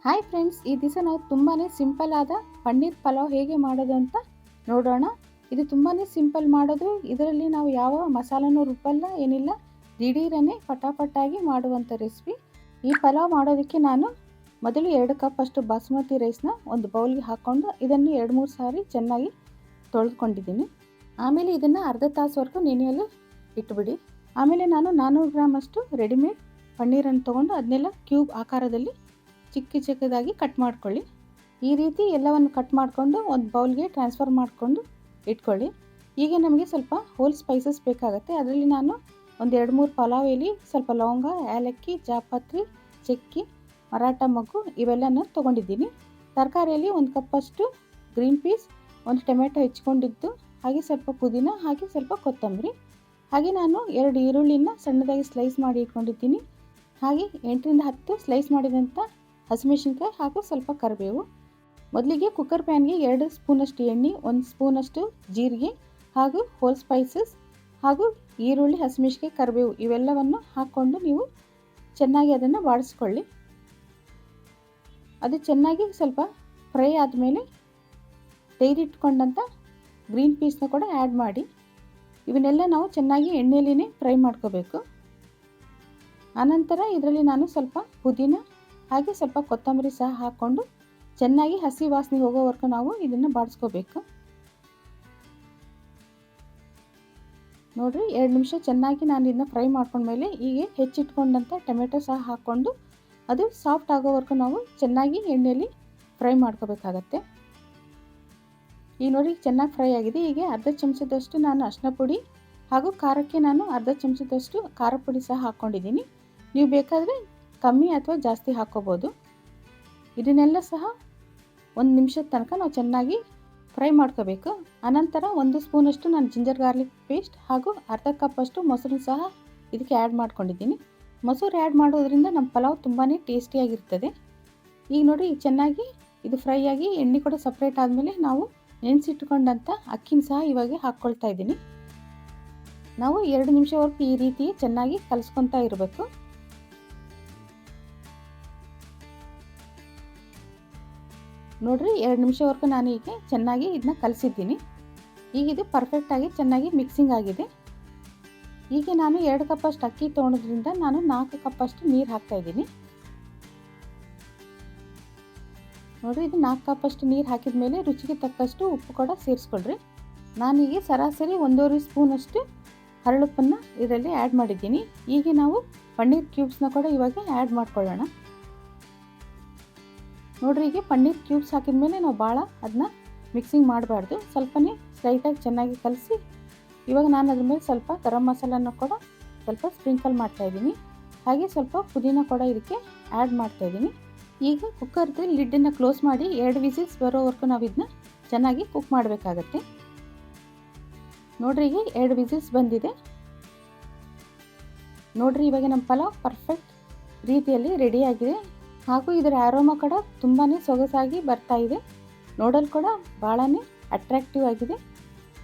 Hi friends, ಈ ದಿವಸ ನಾವು ತುಂಬಾ ಸಿಂಪಲ್ ಆದ ಪನ್ನೀರ್ ಪಲಾವ್ ಹೇಗೆ ಮಾಡೋದು ಅಂತ ನೋಡೋಣ. ಇದು ತುಂಬಾ ಸಿಂಪಲ್ ಮಾಡೋದು. ಇದರಲ್ಲಿ ನಾವು ಯಾವ ಮಸಾಲನೂ ರುಬ್ಬಲ್ಲ, ಏನಿಲ್ಲ. ದಿಢೀರನೇ ಪಟಾಪಟ್ಟಾಗಿ ಮಾಡುವಂಥ ರೆಸಿಪಿ. ಈ ಪಲಾವ್ ಮಾಡೋದಕ್ಕೆ ನಾನು ಮೊದಲು 2 ಕಪ್ ಅಷ್ಟು ಬಾಸುಮತಿ ರೈಸ್ನ ಒಂದು ಬೌಲ್ಗೆ ಹಾಕ್ಕೊಂಡು ಇದನ್ನು 2-3 ಸಾರಿ ಚೆನ್ನಾಗಿ ತೊಳೆದುಕೊಂಡಿದ್ದೀನಿ. ಆಮೇಲೆ ಇದನ್ನು ಅರ್ಧ ತಾಸುವರೆಗೂ ನೆನೆಯಲು ಇಟ್ಬಿಡಿ. ಆಮೇಲೆ ನಾನು 400 ಗ್ರಾಮ್ ಅಷ್ಟು ರೆಡಿಮೇಡ್ ಪನ್ನೀರನ್ನು ತೊಗೊಂಡು ಅದನ್ನೆಲ್ಲ ಕ್ಯೂಬ್ ಆಕಾರದಲ್ಲಿ ಚಿಕ್ಕದಾಗಿ ಕಟ್ ಮಾಡ್ಕೊಳ್ಳಿ. ಈ ರೀತಿ ಎಲ್ಲವನ್ನು ಕಟ್ ಮಾಡಿಕೊಂಡು ಒಂದು ಬೌಲ್ಗೆ ಟ್ರಾನ್ಸ್ಫರ್ ಮಾಡಿಕೊಂಡು ಇಟ್ಕೊಳ್ಳಿ. ಈಗ ನಮಗೆ ಸ್ವಲ್ಪ ಹೋಲ್ ಸ್ಪೈಸಸ್ ಬೇಕಾಗುತ್ತೆ. ಅದರಲ್ಲಿ ನಾನು ಒಂದು 2-3 ಪಲಾವ್ ಎಲೆ, ಸ್ವಲ್ಪ ಲವಂಗ, ಏಲಕ್ಕಿ, ಜಾಪತ್ರೆ, ಚಕ್ಕೆ, ಮರಾಠ ಮೊಗ್ಗು ಇವೆಲ್ಲನ ತೊಗೊಂಡಿದ್ದೀನಿ. ತರಕಾರಿಯಲ್ಲಿ 1 ಕಪ್ಪಷ್ಟು ಗ್ರೀನ್ ಪೀಸ್, 1 ಟೊಮೆಟೊ ಹೆಚ್ಚಿಕೊಂಡಿದ್ದು, ಹಾಗೆ ಸ್ವಲ್ಪ ಪುದೀನ, ಹಾಗೆ ಸ್ವಲ್ಪ ಕೊತ್ತಂಬರಿ, ಹಾಗೆ ನಾನು 2 ಈರುಳ್ಳಿನ ಸಣ್ಣದಾಗಿ ಸ್ಲೈಸ್ ಮಾಡಿ ಇಟ್ಕೊಂಡಿದ್ದೀನಿ. ಹಾಗೆ 8-10 ಸ್ಲೈಸ್ ಮಾಡಿದಂಥ ಹಸಿಮೆಣಸಿನ್ಕಾಯಿ ಹಾಗೂ ಸ್ವಲ್ಪ ಕರಿಬೇವು. ಮೊದಲಿಗೆ ಕುಕ್ಕರ್ ಪ್ಯಾನ್ಗೆ 2 ಸ್ಪೂನಷ್ಟು ಎಣ್ಣೆ, 1 ಸ್ಪೂನಷ್ಟು ಜೀರಿಗೆ ಹಾಗೂ ಹೋಲ್ ಸ್ಪೈಸಸ್ ಹಾಗೂ ಈರುಳ್ಳಿ, ಹಸಿಮೆಣಸಿನ್ಕಾಯಿ, ಕರಿಬೇವು ಇವೆಲ್ಲವನ್ನು ಹಾಕ್ಕೊಂಡು ನೀವು ಚೆನ್ನಾಗಿ ಅದನ್ನು ಬಾಡಿಸ್ಕೊಳ್ಳಿ. ಅದು ಚೆನ್ನಾಗಿ ಸ್ವಲ್ಪ ಫ್ರೈ ಆದಮೇಲೆ ತೆಗೆದಿಟ್ಕೊಂಡಂಥ ಗ್ರೀನ್ ಪೀಸ್ನ ಕೂಡ ಆ್ಯಡ್ ಮಾಡಿ ಇವನ್ನೆಲ್ಲ ನಾವು ಚೆನ್ನಾಗಿ ಎಣ್ಣೆಯಲ್ಲೇ ಫ್ರೈ ಮಾಡ್ಕೋಬೇಕು. ಆನಂತರ ಇದರಲ್ಲಿ ನಾನು ಸ್ವಲ್ಪ ಪುದೀನ ಹಾಗೆ ಸ್ವಲ್ಪ ಕೊತ್ತಂಬರಿ ಸಹ ಹಾಕ್ಕೊಂಡು ಚೆನ್ನಾಗಿ ಹಸಿ ವಾಸನೆ ಹೋಗೋವರೆಗೂ ನಾವು ಇದನ್ನು ಬಾಡಿಸ್ಕೋಬೇಕು. ನೋಡಿರಿ, 2 ನಿಮಿಷ ಚೆನ್ನಾಗಿ ನಾನು ಇದನ್ನ ಫ್ರೈ ಮಾಡ್ಕೊಂಡ್ಮೇಲೆ ಈಗ ಹೆಚ್ಚಿಟ್ಕೊಂಡಂಥ ಟೊಮೆಟೊ ಸಹ ಹಾಕ್ಕೊಂಡು ಅದು ಸಾಫ್ಟ್ ಆಗೋವರೆಗೂ ನಾವು ಚೆನ್ನಾಗಿ ಎಣ್ಣೆಯಲ್ಲಿ ಫ್ರೈ ಮಾಡ್ಕೋಬೇಕಾಗತ್ತೆ. ಈಗ ನೋಡಿ ಚೆನ್ನಾಗಿ ಫ್ರೈ ಆಗಿದೆ. ಈಗ ಅರ್ಧ ಚಮಚದಷ್ಟು ನಾನು ಅರಿಶಿನ ಪುಡಿ ಹಾಗೂ ಖಾರಕ್ಕೆ ನಾನು ಅರ್ಧ ಚಮಚದಷ್ಟು ಖಾರ ಪುಡಿ ಸಹ ಹಾಕ್ಕೊಂಡಿದ್ದೀನಿ. ನೀವು ಬೇಕಾದರೆ ಕಮ್ಮಿ ಅಥವಾ ಜಾಸ್ತಿ ಹಾಕ್ಕೋಬೋದು. ಇದನ್ನೆಲ್ಲ ಸಹ 1 ನಿಮಿಷದ ತನಕ ನಾವು ಚೆನ್ನಾಗಿ ಫ್ರೈ ಮಾಡ್ಕೋಬೇಕು. ಆನಂತರ 1 ಸ್ಪೂನಷ್ಟು ನಾನು ಜಿಂಜರ್ ಗಾರ್ಲಿಕ್ ಪೇಸ್ಟ್ ಹಾಗೂ ಅರ್ಧ ಕಪ್ಪಷ್ಟು ಮೊಸರು ಸಹ ಇದಕ್ಕೆ ಆ್ಯಡ್ ಮಾಡ್ಕೊಂಡಿದ್ದೀನಿ. ಮೊಸರು ಆ್ಯಡ್ ಮಾಡೋದ್ರಿಂದ ನಮ್ಮ ಪಲಾವ್ ತುಂಬಾ ಟೇಸ್ಟಿಯಾಗಿರ್ತದೆ. ಈಗ ನೋಡಿ ಚೆನ್ನಾಗಿ ಇದು ಫ್ರೈ ಆಗಿ ಎಣ್ಣೆ ಕೂಡ ಸಪ್ರೇಟ್ ಆದಮೇಲೆ ನಾವು ನೆನೆಸಿಟ್ಕೊಂಡಂಥ ಅಕ್ಕಿನ ಸಹ ಇವಾಗ ಹಾಕ್ಕೊಳ್ತಾ ಇದ್ದೀನಿ. ನಾವು 2 ನಿಮಿಷವರೆಗೂ ಈ ರೀತಿ ಚೆನ್ನಾಗಿ ಕಲಿಸ್ಕೊತಾ ಇರಬೇಕು. ನೋಡಿರಿ, 2 ನಿಮಿಷವರೆಗೂ ನಾನು ಈಗ ಚೆನ್ನಾಗಿ ಇದನ್ನ ಕಲಿಸಿದ್ದೀನಿ. ಈಗ ಇದು ಪರ್ಫೆಕ್ಟಾಗಿ ಚೆನ್ನಾಗಿ ಮಿಕ್ಸಿಂಗ್ ಆಗಿದೆ. ಈಗ ನಾನು 2 ಕಪ್ಪಷ್ಟು ಅಕ್ಕಿ ತೊಗೊಳೋದ್ರಿಂದ ನಾನು 4 ಕಪ್ಪಷ್ಟು ನೀರು ಹಾಕ್ತಾಯಿದ್ದೀನಿ. ನೋಡಿರಿ, ಇದು 4 ಕಪ್ಪಷ್ಟು ನೀರು ಹಾಕಿದ ಮೇಲೆ ರುಚಿಗೆ ತಕ್ಕಷ್ಟು ಉಪ್ಪು ಕೂಡ ಸೇರಿಸ್ಕೊಳ್ರಿ. ನಾನೀಗ ಸರಾಸರಿ 1.5 ಸ್ಪೂನಷ್ಟು ಹರಳುಪ್ಪನ್ನು ಇದರಲ್ಲಿ ಆ್ಯಡ್ ಮಾಡಿದ್ದೀನಿ. ಈಗ ನಾವು ಪನ್ನೀರ್ ಕ್ಯೂಬ್ಸ್ನ ಕೂಡ ಇವಾಗ ಆ್ಯಡ್ ಮಾಡ್ಕೊಳ್ಳೋಣ. ನೋಡಿರಿ, ಈಗ ಪನ್ನೀರ್ ಕ್ಯೂಬ್ಸ್ ಹಾಕಿದ ಮೇಲೆ ನಾವು ಭಾಳ ಅದನ್ನ ಮಿಕ್ಸಿಂಗ್ ಮಾಡಬಾರ್ದು. ಸ್ವಲ್ಪನೇ ಸ್ಲೈಟಾಗಿ ಚೆನ್ನಾಗಿ ಕಲಸಿ ಇವಾಗ ನಾನು ಅದ್ರ ಮೇಲೆ ಸ್ವಲ್ಪ ಗರಂ ಮಸಾಲನ ಕೂಡ ಸ್ವಲ್ಪ ಸ್ಪ್ರಿಂಕಲ್ ಮಾಡ್ತಾಯಿದ್ದೀನಿ. ಹಾಗೆ ಸ್ವಲ್ಪ ಪುದೀನ ಕೂಡ ಇದಕ್ಕೆ ಆ್ಯಡ್ ಮಾಡ್ತಾಯಿದ್ದೀನಿ. ಈಗ ಕುಕ್ಕರ್ದು ಲಿಡ್ಡನ್ನು ಕ್ಲೋಸ್ ಮಾಡಿ 2 ವಿಸಿಲ್ಸ್ ಬರೋವರೆಗೂ ನಾವು ಇದನ್ನ ಚೆನ್ನಾಗಿ ಕುಕ್ ಮಾಡಬೇಕಾಗತ್ತೆ. ನೋಡಿರಿ, ಈಗ 2 ವಿಸಿಲ್ಸ್ ಬಂದಿದೆ. ನೋಡಿರಿ, ಇವಾಗ ನಮ್ಮ ಪಲಾವ್ ಪರ್ಫೆಕ್ಟ್ ರೀತಿಯಲ್ಲಿ ರೆಡಿಯಾಗಿದೆ. ಹಾಗೂ ಇದರ ಆರೋಮ ಕೂಡ ತುಂಬಾ ಸೊಗಸಾಗಿ ಬರ್ತಾ ಇದೆ. ನೋಡಲು ಕೂಡ ಭಾಳನೇ ಅಟ್ರಾಕ್ಟಿವ್ ಆಗಿದೆ.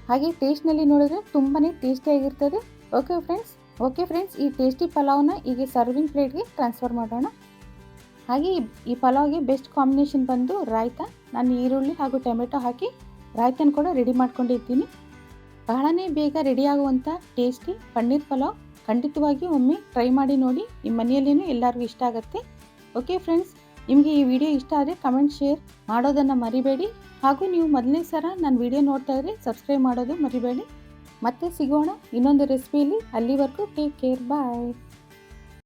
ಹಾಗೆ ಟೇಸ್ಟ್ನಲ್ಲಿ ನೋಡಿದ್ರೆ ತುಂಬಾ ಟೇಸ್ಟಿಯಾಗಿರ್ತದೆ. ಓಕೆ ಫ್ರೆಂಡ್ಸ್, ಈ ಟೇಸ್ಟಿ ಪಲಾವ್ನ ಈಗ ಸರ್ವಿಂಗ್ ಪ್ಲೇಟ್ಗೆ ಟ್ರಾನ್ಸ್ಫರ್ ಮಾಡೋಣ. ಹಾಗೆ ಈ ಪಲಾವ್ಗೆ ಬೆಸ್ಟ್ ಕಾಂಬಿನೇಷನ್ ಬಂದು ರಾಯ್ತ. ನಾನು ಈರುಳ್ಳಿ ಹಾಗೂ ಟೊಮೆಟೊ ಹಾಕಿ ರಾಯ್ತನ ಕೂಡ ರೆಡಿ ಮಾಡ್ಕೊಂಡಿದ್ದೀನಿ. ಬಹಳನೇ ಬೇಗ ರೆಡಿಯಾಗುವಂಥ ಟೇಸ್ಟಿ ಪನ್ನೀರ್ ಪಲಾವ್ ಖಂಡಿತವಾಗಿ ಒಮ್ಮೆ ಟ್ರೈ ಮಾಡಿ ನೋಡಿ. ನಿಮ್ಮ ಮನೆಯಲ್ಲೇನೂ ಎಲ್ಲರಿಗೂ ಇಷ್ಟ ಆಗುತ್ತೆ. ಓಕೆ ಫ್ರೆಂಡ್ಸ್, ನಿಮಗೆ ಈ ವಿಡಿಯೋ ಇಷ್ಟ ಆದರೆ ಕಮೆಂಟ್, ಶೇರ್ ಮಾಡೋದನ್ನು ಮರಿಬೇಡಿ. ಹಾಗೂ ನೀವು ಮೊದಲನೇ ಸಲ ನನ್ನ ವಿಡಿಯೋ ನೋಡ್ತಾ ಇದ್ದರೆ ಸಬ್ಸ್ಕ್ರೈಬ್ ಮಾಡೋದು ಮರಿಬೇಡಿ. ಮತ್ತೆ ಸಿಗೋಣ ಇನ್ನೊಂದು ರೆಸಿಪಿಯಲ್ಲಿ. ಅಲ್ಲಿವರೆಗೂ ಟೇಕ್ ಕೇರ್, ಬಾಯ್.